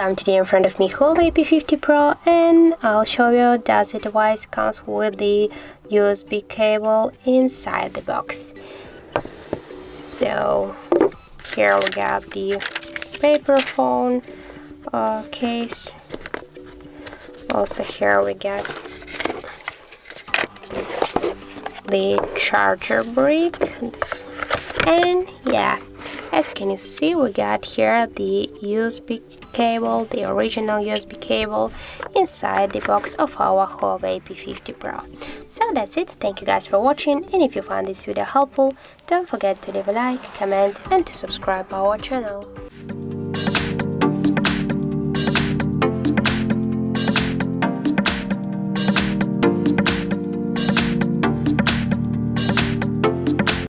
welcome. Today in front of me HUAWEI P50 Pro, and I'll show you that the device comes with the USB cable inside the box. So here we got the paper phone case. Also here we got the charger brick, and yeah, as can you see, we got here the USB cable, the original USB cable inside the box of our HUAWEI P50 Pro. So that's it. Thank you guys for watching, and if you found this video helpful, don't forget to leave a like, comment and to subscribe our channel.